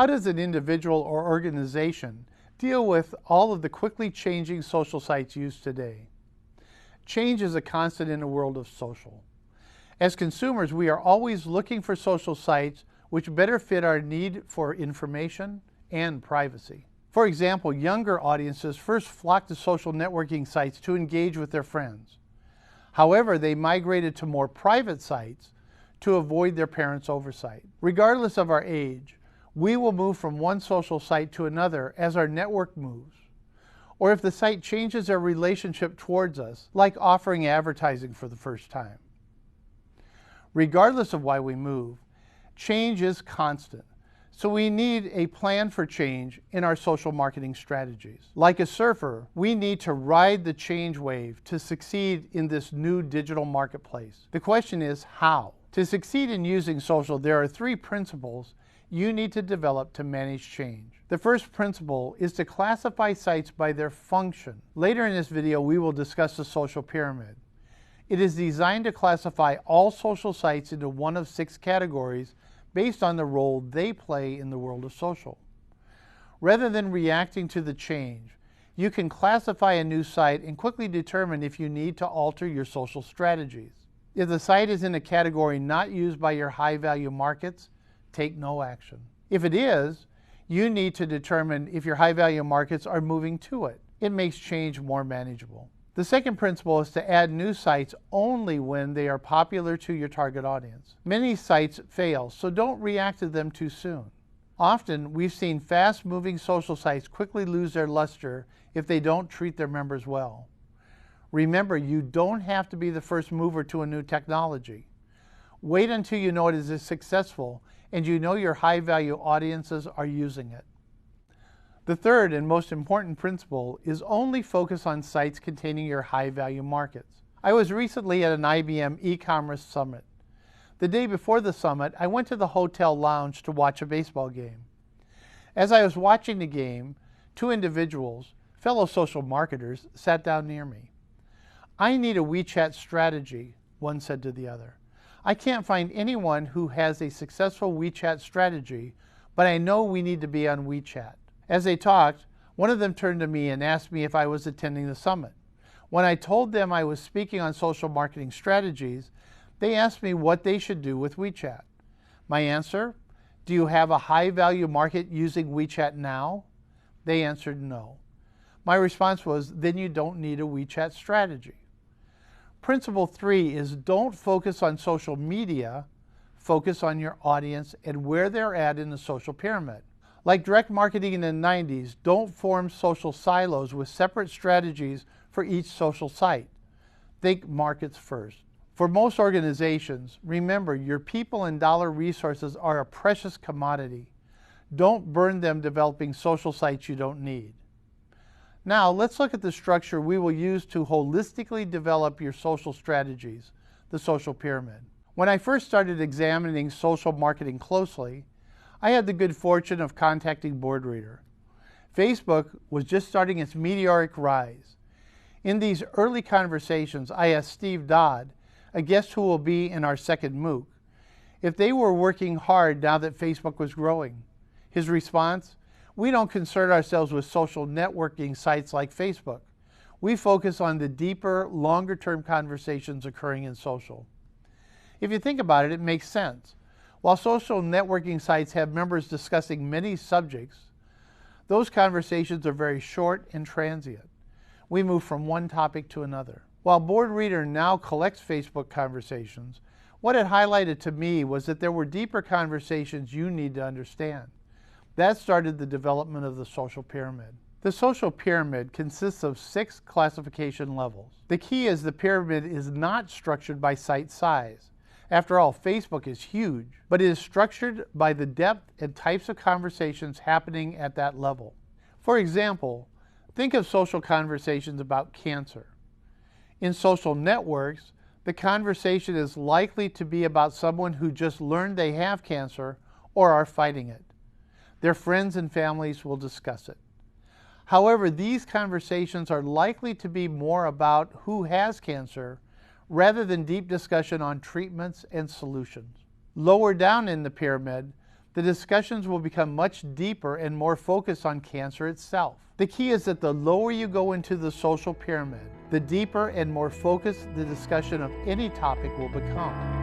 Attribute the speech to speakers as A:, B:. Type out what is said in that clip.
A: How does an individual or organization deal with all of the quickly changing social sites used today? Change is a constant in the world of social. As consumers, we are always looking for social sites which better fit our need for information and privacy. For example, younger audiences first flocked to social networking sites to engage with their friends. However, they migrated to more private sites to avoid their parents' oversight. Regardless of our age, we will move from one social site to another as our network moves, or if the site changes their relationship towards us, like offering advertising for the first time. Regardless of why we move, change is constant. So we need a plan for change in our social marketing strategies. Like a surfer, we need to ride the change wave to succeed in this new digital marketplace. The question is how? To succeed in using social, there are 3 principles you need to develop to manage change. The first principle is to classify sites by their function. Later in this video, we will discuss the social pyramid. It is designed to classify all social sites into one of 6 categories based on the role they play in the world of social. Rather than reacting to the change, you can classify a new site and quickly determine if you need to alter your social strategies. If the site is in a category not used by your high-value markets, take no action. If it is, you need to determine if your high-value markets are moving to it. It makes change more manageable. The second principle is to add new sites only when they are popular to your target audience. Many sites fail, so don't react to them too soon. Often, we've seen fast-moving social sites quickly lose their luster if they don't treat their members well. Remember, you don't have to be the first mover to a new technology. Wait until you know it is successful and you know your high-value audiences are using it. The third and most important principle is only focus on sites containing your high-value markets. I was recently at an IBM e-commerce summit. The day before the summit, I went to the hotel lounge to watch a baseball game. As I was watching the game, 2 individuals, fellow social marketers, sat down near me. "I need a WeChat strategy," one said to the other. "I can't find anyone who has a successful WeChat strategy, but I know we need to be on WeChat." As they talked, one of them turned to me and asked me if I was attending the summit. When I told them I was speaking on social marketing strategies, they asked me what they should do with WeChat. My answer, "Do you have a high-value market using WeChat now?" They answered no. My response was, "Then you don't need a WeChat strategy." Principle 3 is don't focus on social media, focus on your audience and where they're at in the social pyramid. Like direct marketing in the 90s, don't form social silos with separate strategies for each social site. Think markets first. For most organizations, remember your people and dollar resources are a precious commodity. Don't burn them developing social sites you don't need. Now, let's look at the structure we will use to holistically develop your social strategies, the social pyramid. When I first started examining social marketing closely, I had the good fortune of contacting Boardreader. Facebook was just starting its meteoric rise. In these early conversations, I asked Steve Dodd, a guest who will be in our second MOOC, if they were working hard now that Facebook was growing. His response, "We don't concern ourselves with social networking sites like Facebook. We focus on the deeper, longer-term conversations occurring in social." If you think about it, it makes sense. While social networking sites have members discussing many subjects, those conversations are very short and transient. We move from one topic to another. While Boardreader now collects Facebook conversations, what it highlighted to me was that there were deeper conversations you need to understand. That started the development of the social pyramid. The social pyramid consists of 6 classification levels. The key is the pyramid is not structured by site size. After all, Facebook is huge, but it is structured by the depth and types of conversations happening at that level. For example, think of social conversations about cancer. In social networks, the conversation is likely to be about someone who just learned they have cancer or are fighting it. Their friends and families will discuss it. However, these conversations are likely to be more about who has cancer rather than deep discussion on treatments and solutions. Lower down in the pyramid, the discussions will become much deeper and more focused on cancer itself. The key is that the lower you go into the social pyramid, the deeper and more focused the discussion of any topic will become.